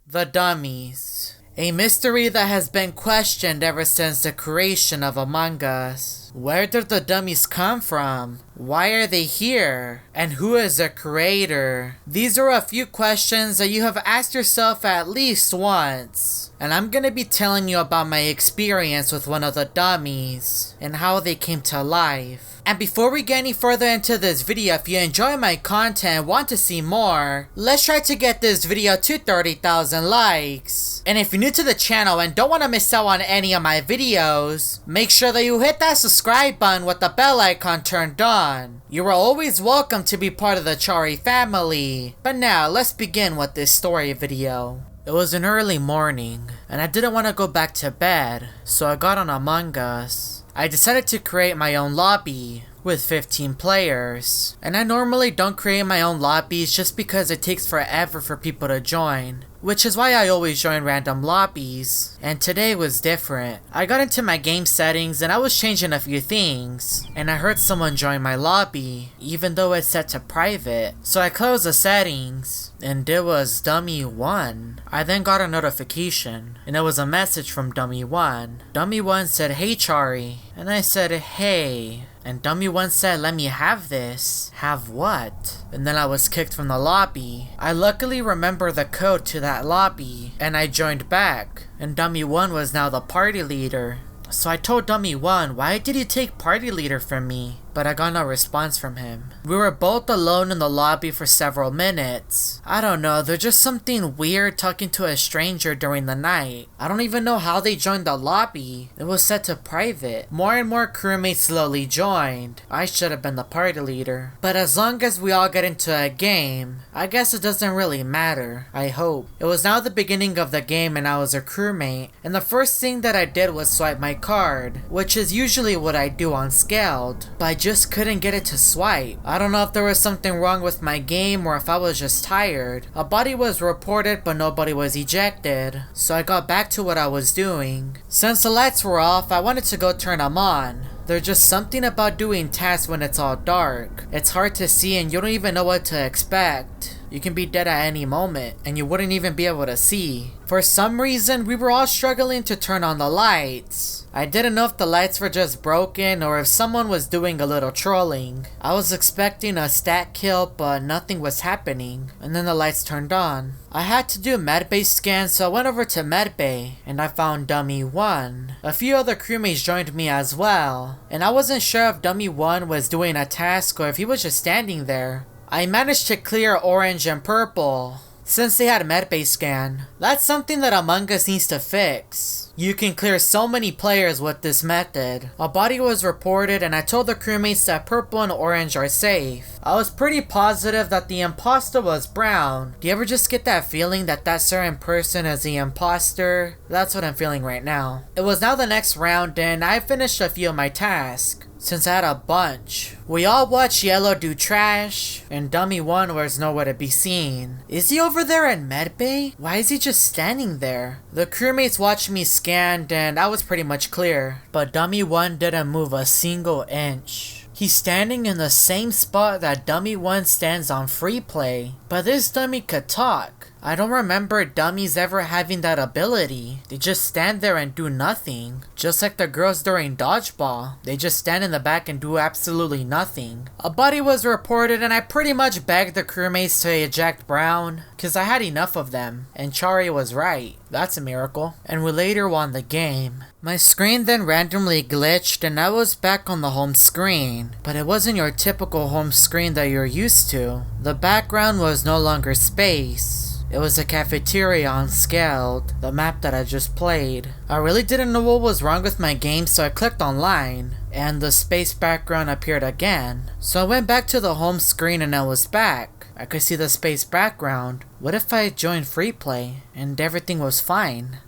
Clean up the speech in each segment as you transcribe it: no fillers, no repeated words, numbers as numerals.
The dummies. A mystery that has been questioned ever since the creation of Among Us. Where did the dummies come from? Why are they here? And who is the creator? These are a few questions that you have asked yourself at least once. And I'm gonna be telling you about my experience with one of the dummies and how they came to life. And before we get any further into this video, if you enjoy my content and want to see more, let's try to get this video to 30,000 likes. And if you're new to the channel and don't want to miss out on any of my videos, make sure that you hit that subscribe button with the bell icon turned on. You are always welcome to be part of the Chary family. But now, let's begin with this story video. It was an early morning, and I didn't want to go back to bed, so I got on Among Us. I decided to create my own lobby with 15 players. And I normally don't create my own lobbies just because it takes forever for people to join, which is why I always join random lobbies. And today was different. I got into my game settings and I was changing a few things, and I heard someone join my lobby, even though it's set to private. So I closed the settings, and it was Dummy 1. I then got a notification, and it was a message from Dummy 1. Dummy 1 said, "Hey Chary," and I said, "Hey." And Dummy 1 said, "Let me have this." Have what? And then I was kicked from the lobby. I luckily remember the code to that lobby, and I joined back. And Dummy 1 was now the party leader. So I told Dummy 1, "Why did you take party leader from me?" But I got no response from him. We were both alone in the lobby for several minutes. I don't know, there's just something weird talking to a stranger during the night. I don't even know how they joined the lobby. It was set to private. More and more crewmates slowly joined. I should have been the party leader. But as long as we all get into a game, I guess it doesn't really matter. I hope. It was now the beginning of the game and I was a crewmate. And the first thing that I did was swipe my card, which is usually what I do on Scaled. But I just couldn't get it to swipe. I don't know if there was something wrong with my game or if I was just tired. A body was reported but nobody was ejected, so I got back to what I was doing. Since the lights were off, I wanted to go turn them on. There's just something about doing tasks when it's all dark. It's hard to see and you don't even know what to expect. You can be dead at any moment and you wouldn't even be able to see. For some reason, we were all struggling to turn on the lights. I didn't know if the lights were just broken or if someone was doing a little trolling. I was expecting a stat kill, but nothing was happening. And then the lights turned on. I had to do medbay scans, so I went over to medbay and I found Dummy 1. A few other crewmates joined me as well, and I wasn't sure if Dummy 1 was doing a task or if he was just standing there. I managed to clear orange and purple since they had a medbay scan. That's something that Among Us needs to fix. You can clear so many players with this method. A body was reported and I told the crewmates that purple and orange are safe. I was pretty positive that the imposter was brown. Do you ever just get that feeling that that certain person is the imposter? That's what I'm feeling right now. It was now the next round and I finished a few of my tasks, since I had a bunch. We all watched Yellow do trash, and Dummy 1 was nowhere to be seen. Is he over there in medbay? Why is he just standing there? The crewmates watched me scanned and I was pretty much clear, but Dummy 1 didn't move a single inch. He's standing in the same spot that Dummy 1 stands on free play, but this dummy could talk. I don't remember dummies ever having that ability. They just stand there and do nothing. Just like the girls during dodgeball. They just stand in the back and do absolutely nothing. A body was reported and I pretty much begged the crewmates to eject Brown, cause I had enough of them. And Chary was right. That's a miracle. And we later won the game. My screen then randomly glitched and I was back on the home screen. But it wasn't your typical home screen that you're used to. The background was no longer space. It was a cafeteria on Scaled, the map that I just played. I really didn't know what was wrong with my game, so I clicked online, and the space background appeared again. So I went back to the home screen and I was back. I could see the space background. What if I joined free play and everything was fine?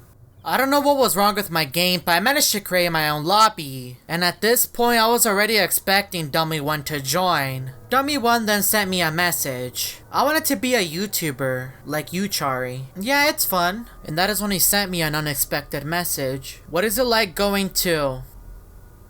I don't know what was wrong with my game, but I managed to create my own lobby. And at this point, I was already expecting Dummy 1 to join. Dummy 1 then sent me a message. I wanted to be a YouTuber, like you, Chary. Yeah, it's fun. And that is when he sent me an unexpected message. What is it like going to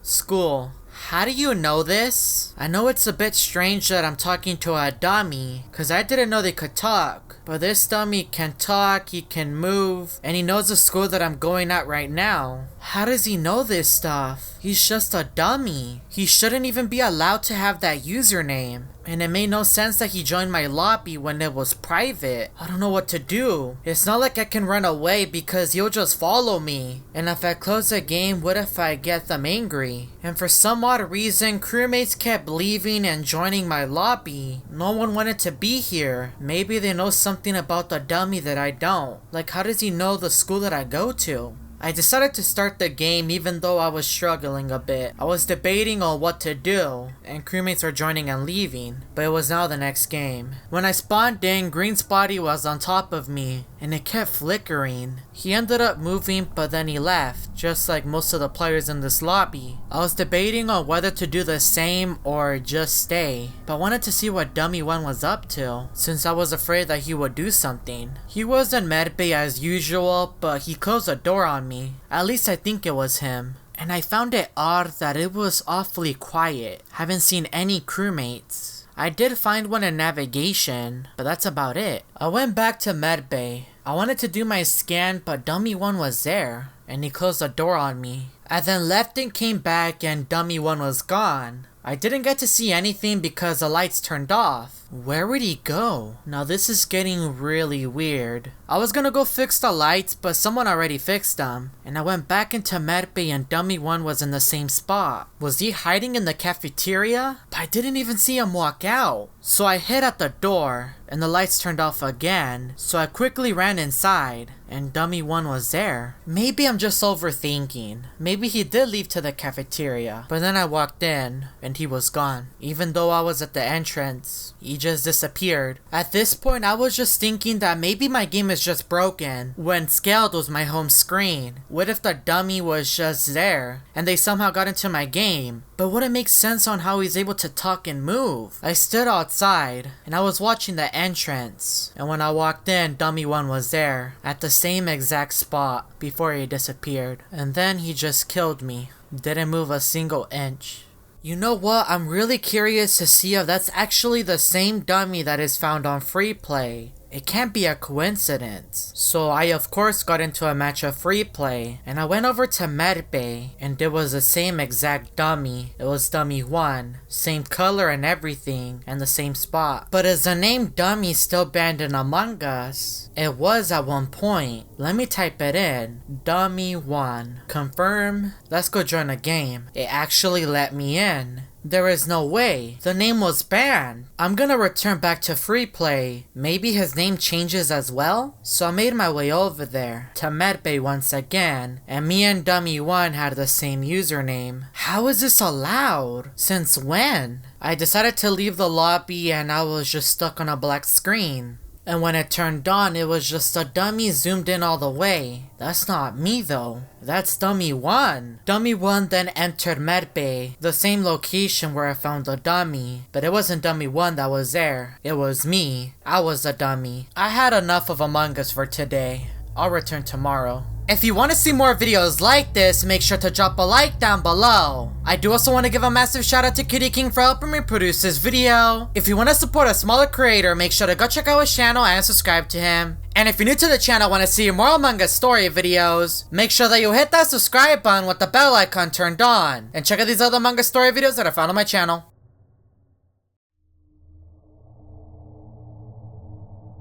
school? How do you know this? I know it's a bit strange that I'm talking to a dummy, cause I didn't know they could talk. But this dummy can talk, he can move, and he knows the school that I'm going at right now. How does he know this stuff? He's just a dummy. He shouldn't even be allowed to have that username. And it made no sense that he joined my lobby when it was private. I don't know what to do. It's not like I can run away because he'll just follow me. And if I close the game, what if I get them angry? And for some odd reason, crewmates kept leaving and joining my lobby. No one wanted to be here. Maybe they know something about the dummy that I don't. Like, how does he know the school that I go to? I decided to start the game even though I was struggling a bit. I was debating on what to do, and crewmates were joining and leaving, but it was now the next game. When I spawned in, Green Spotty was on top of me, and it kept flickering. He ended up moving, but then he left, just like most of the players in this lobby. I was debating on whether to do the same or just stay, but I wanted to see what Dummy 1 was up to, since I was afraid that he would do something. He was in medbay as usual, but he closed the door on me. At least I think it was him. And I found it odd that it was awfully quiet. Haven't seen any crewmates. I did find one in navigation, but that's about it. I went back to medbay. I wanted to do my scan, but Dummy 1 was there, and he closed the door on me. I then left and came back, and Dummy 1 was gone. I didn't get to see anything because the lights turned off. Where would he go? Now this is getting really weird. I was gonna go fix the lights, but someone already fixed them. And I went back into medbay and Dummy 1 was in the same spot. Was he hiding in the cafeteria? But I didn't even see him walk out. So I hid at the door, and the lights turned off again. So I quickly ran inside, and Dummy 1 was there. Maybe I'm just overthinking. Maybe he did leave to the cafeteria. But then I walked in, and he was gone. Even though I was at the entrance, he just disappeared. At this point, I was just thinking that maybe my game is just broken when scaled was my home screen. What if the dummy was just there and they somehow got into my game? But would it make sense on how he's able to talk and move? I stood outside and I was watching the entrance, and when I walked in, Dummy 1 was there at the same exact spot before he disappeared. And then he just killed me. Didn't move a single inch. You know what? I'm really curious to see if that's actually the same dummy that is found on free play. It can't be a coincidence. So I of course got into a match of free play, and I went over to medbay, and it was the same exact dummy. It was Dummy 1, same color and everything, and the same spot. But is the name Dummy still banned in Among Us? It was at one point. Let me type it in. Dummy 1. Confirm. Let's go join a game. It actually let me in. There is no way. The name was banned. I'm gonna return back to free play. Maybe his name changes as well? So I made my way over there to medbay once again, and me and Dummy 1 had the same username. How is this allowed? Since when? I decided to leave the lobby and I was just stuck on a black screen. And when it turned on, it was just a dummy zoomed in all the way. That's not me though. That's Dummy 1. Dummy 1 then entered medbay, the same location where I found the dummy. But it wasn't Dummy 1 that was there. It was me. I was the dummy. I had enough of Among Us for today. I'll return tomorrow. If you want to see more videos like this, make sure to drop a like down below. I do also want to give a massive shout out to Kitty King for helping me produce this video. If you want to support a smaller creator, make sure to go check out his channel and subscribe to him. And if you're new to the channel and want to see more Among Us story videos, make sure that you hit that subscribe button with the bell icon turned on. And check out these other Among Us story videos that I found on my channel.